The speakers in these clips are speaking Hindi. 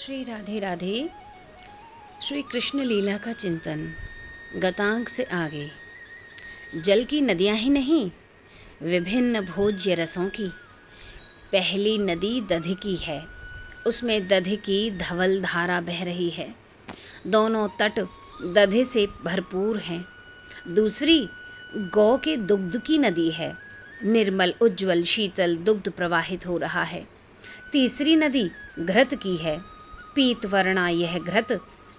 श्री राधे राधे। श्री कृष्ण लीला का चिंतन गतांक से आगे। जल की नदियाँ ही नहीं, विभिन्न भोज्य रसों की पहली नदी दधि की है। उसमें दधि की धवल धारा बह रही है। दोनों तट दधि से भरपूर हैं। दूसरी गौ के दुग्ध की नदी है। निर्मल उज्ज्वल शीतल दुग्ध प्रवाहित हो रहा है। तीसरी नदी घृत की है। पीत वर्णा यह घृत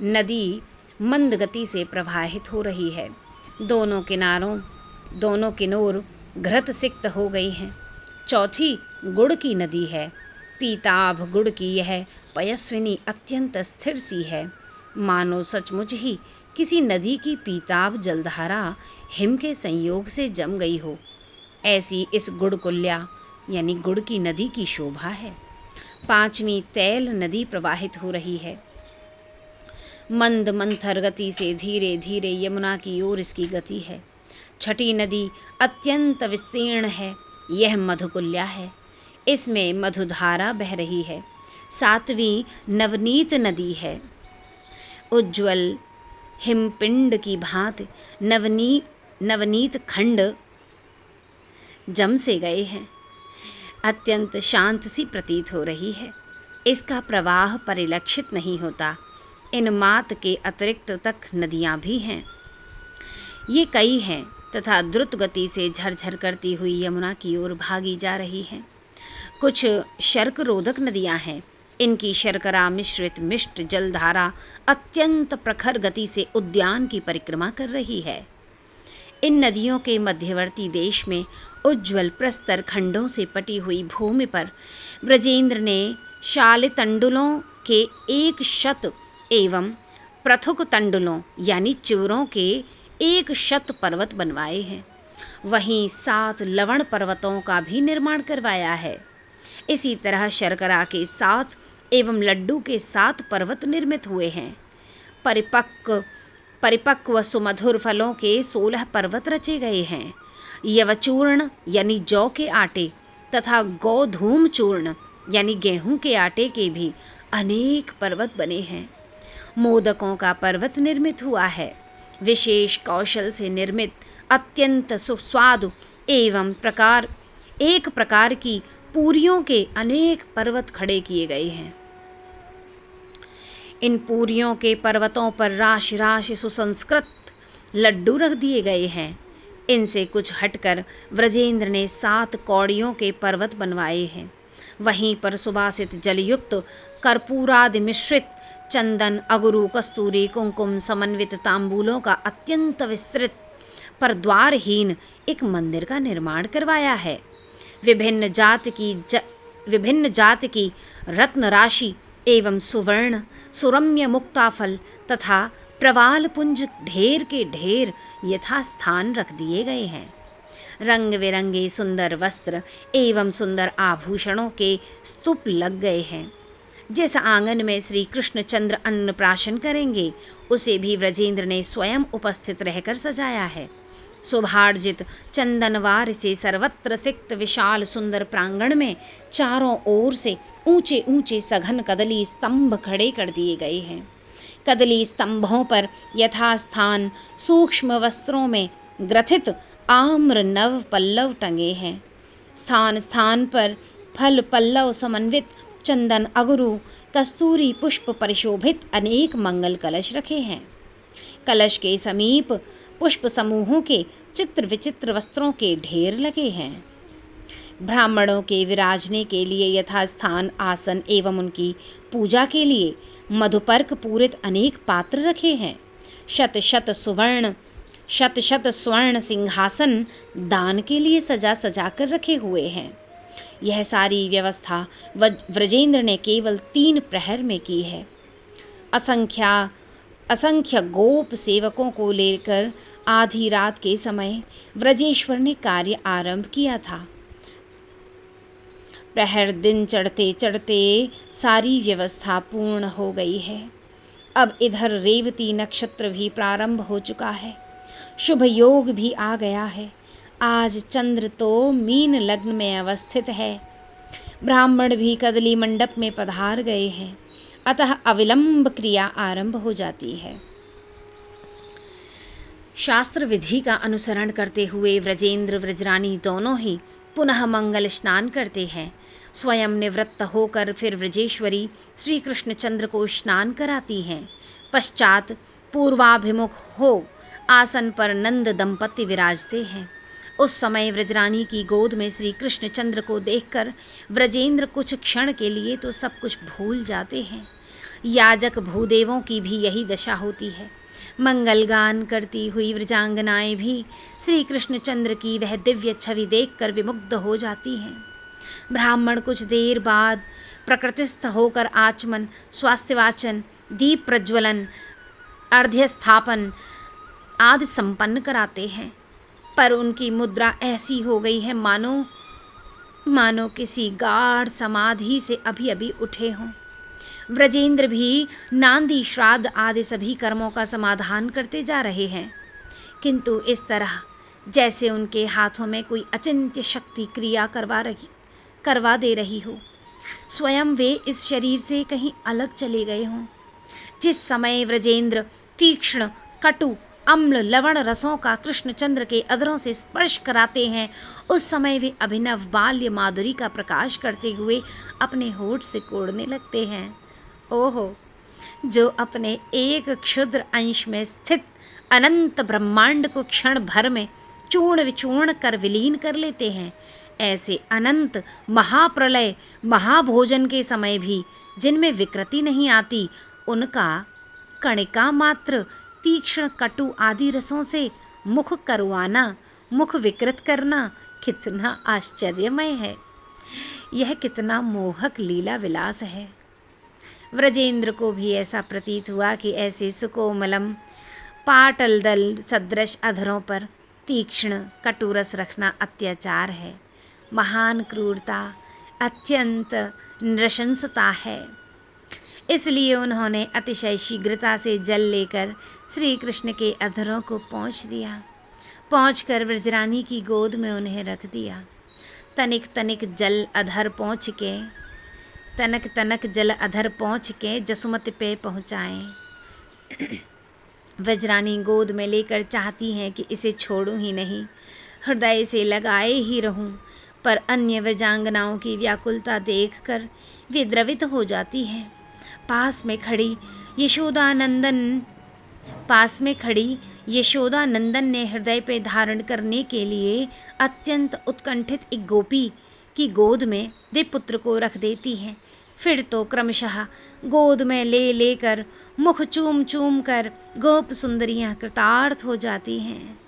नदी मंद गति से प्रवाहित हो रही है। दोनों किनोर घृत सिक्त हो गई हैं। चौथी गुड़ की नदी है। पीताभ गुड़ की यह पयस्विनी अत्यंत स्थिर सी है, मानो सचमुच ही किसी नदी की पीताभ जलधारा हिम के संयोग से जम गई हो। ऐसी इस गुड़ कुल्या यानी गुड़ की नदी की शोभा है। पांचवी तैल नदी प्रवाहित हो रही है। मंद मंथर गति से धीरे धीरे यमुना की ओर इसकी गति है। छठी नदी अत्यंत विस्तीर्ण है। यह मधुकुल्या है। इसमें मधुधारा बह रही है। सातवीं नवनीत नदी है। उज्ज्वल हिमपिंड की भांति नवनीत खंड जम से गए हैं। अत्यंत शांत सी प्रतीत हो रही है। इसका प्रवाह परिलक्षित नहीं होता। इन मात के अतिरिक्त तक नदियाँ भी हैं। ये कई हैं तथा द्रुत गति से झरझर करती हुई यमुना की ओर भागी जा रही हैं। कुछ शर्क रोधक नदियाँ हैं। इनकी शर्करा मिश्रित मिष्ट जलधारा अत्यंत प्रखर गति से उद्यान की परिक्रमा कर रही है। इन नदियों के मध्यवर्ती देश में उज्ज्वल प्रस्तर खंडों से पटी हुई भूमि पर ब्रजेंद्र ने शाल तंडुलों के 100 एवं पृथुक तंडुलों यानी चिवरों के 100 पर्वत बनवाए हैं। वहीं 7 लवण पर्वतों का भी निर्माण करवाया है। इसी तरह शर्करा के 7 एवं लड्डू के 7 पर्वत निर्मित हुए हैं। परिपक्व सुमधुर फलों के 16 पर्वत रचे गए हैं। यवचूर्ण यानी जौ के आटे तथा गोधूम चूर्ण यानी गेहूं के आटे के भी अनेक पर्वत बने हैं। मोदकों का पर्वत निर्मित हुआ है। विशेष कौशल से निर्मित अत्यंत सुस्वादु एवं एक प्रकार की पूरियों के अनेक पर्वत खड़े किए गए हैं। इन पूरियों के पर्वतों पर राशि राशि सुसंस्कृत लड्डू रख दिए गए हैं। इनसे कुछ हटकर व्रजेंद्र ने 7 कौड़ियों के पर्वत बनवाए हैं। वहीं पर सुवासित जलयुक्त कर्पूरादि मिश्रित चंदन अगुरु कस्तूरी कुंकुम समन्वित तांबूलों का अत्यंत विस्तृत पर द्वारहीन एक मंदिर का निर्माण करवाया है। विभिन्न जाति की रत्न राशि एवं सुवर्ण सुरम्य मुक्ताफल तथा प्रवाल पुंज ढेर के ढेर यथास्थान रख दिए गए हैं। रंग बिरंगे सुंदर वस्त्र एवं सुंदर आभूषणों के स्तूप लग गए हैं। जिस आंगन में श्री कृष्णचंद्र अन्नप्राशन करेंगे उसे भी व्रजेंद्र ने स्वयं उपस्थित रहकर सजाया है। सुभार्जित चंदनवार से सर्वत्र सिक्त विशाल सुंदर प्रांगण में चारों ओर से ऊंचे ऊंचे सघन कदली स्तंभ खड़े कर दिए गए हैं। कदली स्तंभों पर यथास्थान सूक्ष्म वस्त्रों में ग्रथित आम्र नव पल्लव टंगे हैं। स्थान स्थान पर फल पल्लव समन्वित चंदन अगुरु कस्तूरी पुष्प परिशोभित अनेक मंगल कलश रखे हैं। कलश के समीप पुष्प समूहों के चित्र विचित्र वस्त्रों के ढेर लगे हैं। ब्राह्मणों के विराजने के लिए यथास्थान आसन एवं उनकी पूजा के लिए मधुपर्क पूरित अनेक पात्र रखे हैं। शत शत स्वर्ण सिंहासन दान के लिए सजा सजा कर रखे हुए हैं। यह सारी व्यवस्था व्रजेंद्र ने केवल 3 प्रहर में की है। असंख्य गोप सेवकों को लेकर आधी रात के समय व्रजेश्वर ने कार्य आरंभ किया था। प्रहर दिन चढ़ते चढ़ते सारी व्यवस्था पूर्ण हो गई है। अब इधर रेवती नक्षत्र भी प्रारंभ हो चुका है। शुभ योग भी आ गया है। आज चंद्र तो मीन लग्न में अवस्थित है। ब्राह्मण भी कदली मंडप में पधार गए हैं। अतः अविलंब क्रिया आरंभ हो जाती है। शास्त्र विधि का अनुसरण करते हुए व्रजेंद्र व्रजरानी दोनों ही पुनः मंगल स्नान करते हैं। स्वयं निवृत्त होकर फिर व्रजेश्वरी श्री कृष्णचंद्र को स्नान कराती हैं। पश्चात पूर्वाभिमुख हो आसन पर नंद दंपति विराजते हैं। उस समय व्रजरानी की गोद में श्री कृष्णचंद्र को देखकर व्रजेंद्र कुछ क्षण के लिए तो सब कुछ भूल जाते हैं। याजक भूदेवों की भी यही दशा होती है। मंगल गान करती हुई व्रजांगनाएं भी श्री कृष्णचंद्र की वह दिव्य छवि देखकर विमुग्ध हो जाती हैं। ब्राह्मण कुछ देर बाद प्रकृतिस्थ होकर आचमन, स्वास्थ्यवाचन, दीप प्रज्वलन, अर्घ्य स्थापन आदि संपन्न कराते हैं, पर उनकी मुद्रा ऐसी हो गई है मानो किसी गाढ़ समाधि से अभी अभी उठे हों। व्रजेंद्र भी नांदी श्राद्ध आदि सभी कर्मों का समाधान करते जा रहे हैं, किंतु इस तरह जैसे उनके हाथों में कोई अचिंत्य शक्ति क्रिया करवा दे रही हो। स्वयं वे इस शरीर से कहीं अलग चले गए हों। जिस समय व्रजेंद्र तीक्ष्ण, कटु, अम्ल, लवण रसों का कृष्णचंद्र के अधरों से स्पर्श कराते हैं, उस समय वे अभिनव बाल्य माधुरी का प्रकाश करते हुए अपने होठ से कोड़ने लगते हैं। ओहो, जो अपने एक क्षुद्र अंश में स्थित अनंत ब्रह्मांड को क्षण भर में चूर्ण विचूर्ण कर विलीन कर लेते हैं, ऐसे अनंत महाप्रलय महाभोजन के समय भी जिनमें विकृति नहीं आती, उनका कणिका मात्र तीक्ष्ण, कटु आदि रसों से मुख करवाना, मुख विकृत करना कितना आश्चर्यमय है। यह कितना मोहक लीला विलास है। व्रजेंद्र को भी ऐसा प्रतीत हुआ कि ऐसे सुकोमलम पाटल दल सदृश अधरों पर तीक्ष्ण कटुरस रखना अत्याचार है, महान क्रूरता, अत्यंत नृशंसता है। इसलिए उन्होंने अतिशय शीघ्रता से जल लेकर श्री कृष्ण के अधरों को पोंछ दिया। पोंछकर व्रजरानी की गोद में उन्हें रख दिया। तनिक तनिक जल अधर पोंछ के जसुमति पे पहुँचाएं। व्रजरानी गोद में लेकर चाहती हैं कि इसे छोड़ूं ही नहीं, हृदय से लगाए ही रहूं, पर अन्य व्रजांगनाओं की व्याकुलता देखकर वे द्रवित हो जाती हैं। पास में खड़ी यशोदा नंदन ने हृदय पे धारण करने के लिए अत्यंत उत्कंठित एक गोपी की गोद में वे पुत्र को रख देती हैं। फिर तो क्रमशः गोद में ले लेकर मुख चूम चूम कर गोप सुंदरियां कृतार्थ हो जाती हैं।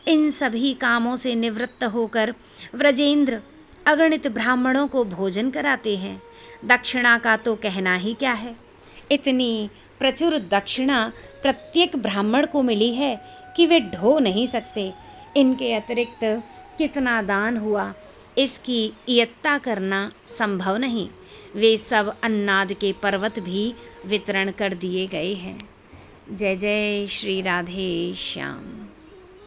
इन सभी कामों से निवृत्त होकर व्रजेंद्र अगणित ब्राह्मणों को भोजन कराते हैं। दक्षिणा का तो कहना ही क्या है। इतनी प्रचुर दक्षिणा प्रत्येक ब्राह्मण को मिली है कि वे ढो नहीं सकते। इनके अतिरिक्त कितना दान हुआ, इसकी इयत्ता करना संभव नहीं। वे सब अन्नाद के पर्वत भी वितरण कर दिए गए हैं। जय जय श्री राधे श्याम।